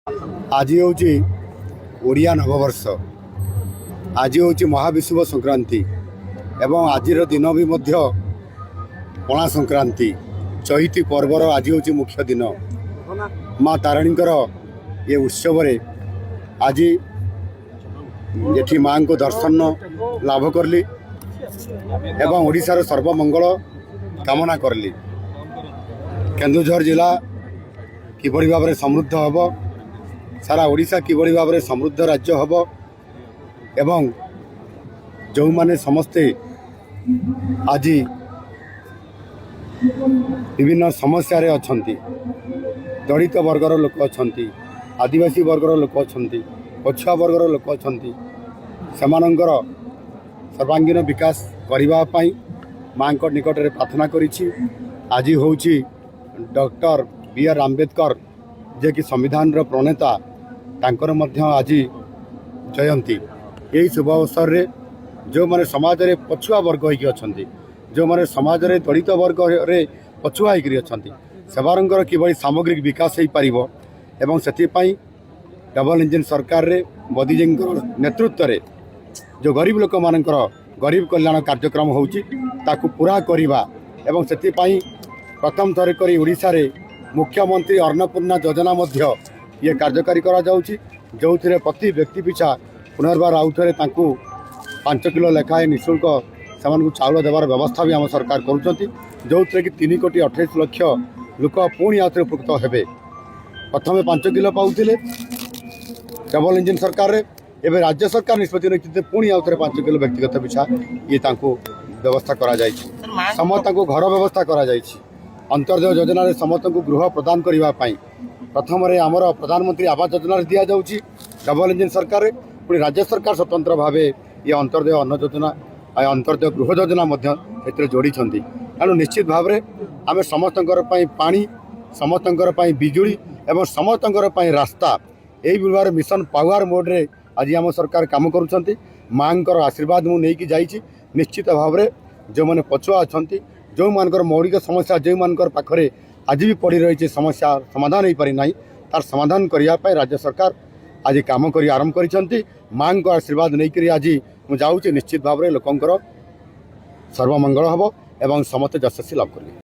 आज हूँ ओडिया नववर्ष। आज हूँ महाविषुव संक्रांति एवं आज दिन भी पणा संक्रांति चैती पर्वर आज हूँ मुख्य दिन। माँ तारिणीकर ये उत्सव आज ये माँ को दर्शन लाभ करली एवं ओडिशार सर्वमंगल कामना करली। केन्दुझर जिला किभली भाव में समृद्ध हम, सारा ओडिशा किभली भाव में समृद्ध राज्य हम एवं जो माने समस्ते आज विभिन्न समस्या रे अछंती, दलित वर्गर लोक अछंती, आदिवासी वर्गर लोक अछंती, पछुआ वर्गर लोक अछंती, सेमानंकर सर्वांगीन विकास करबा पई मां को निकट रे प्रार्थना करिछि। आज होउछि डॉक्टर बी.आर. आंबेडकर जे कि संविधान रो प्रणेता तांकर मध्य आज जयंती। यही शुभ अवसर रे जो माने समाज रे पछुआ वर्ग होइकि अछंती, जो माने समाज रे दलित वर्ग रे पछुआ होइकि अछंती, सेवारंकर किभली सामग्रिक विकास होई परिबो एवं सेति पई डबल इंजन सरकार रे मोदी जी नेतृत्व रे जो गरीब लोक मानकर गरीब कल्याण कार्यक्रम होउची ताकू पूरा करिबा एवं सेति पई प्रथम थर करी ओडिशा रे मुख्यमंत्री अन्नपूर्णा योजना मध्य ये कार्यकारी करा जाउची, जो प्रति व्यक्ति पिछा पुनर्बार आउ थे 5 किलो लेखाएं निःशुल्क से चाउल देवार व्यवस्था भी आम सरकार करुँच, जो थे कि 3,28,00,000 लोक पुणी आउ थे उपकृत हेबे। प्रथम 5 किलो पाउथिले डबल इंजन सरकार रे, एवं राज्य सरकार निष्पत्ति नहीं पुणी आउ थे 5 किलो व्यक्तिगत पिछा ये व्यवस्था करा जायछि। समस्त घर व्यवस्था करा जायछि। अंत्योदय योजना रे समस्त को गृह प्रदान करने प्रथम आमर प्रधानमंत्री आवास योजना दि जाऊँगी डबल इंजन सरकार रे, पुणी राज्य सरकार स्वतंत्र भाव ये अंत्योदय अन्न योजना अंत्योदय गृह योजना जोड़ी। तेणु निश्चित भाव में आम समस्त पानी, समस्त बिजुली एवं समस्त रास्ता यही भाव मिशन पावर मोड रे आज आम सरकार काम करुँच। माँ आशीर्वाद मुझे जाइए। निश्चित भाव में जो मैंने पछुआ अच्छा, जो मानकर मौलिक समस्या जो मानकर पाखरे आज भी पड़ी रही समस्या समाधान हो पारि नहीं, तार समाधान करने राज्य सरकार आज काम कर आरंभ कर माँ को आशीर्वाद नहीं करी आज मुझे निश्चित भाव में लोकंर सर्वमंगल हम एवं समस्त यशस्वी लाभ करेंगे।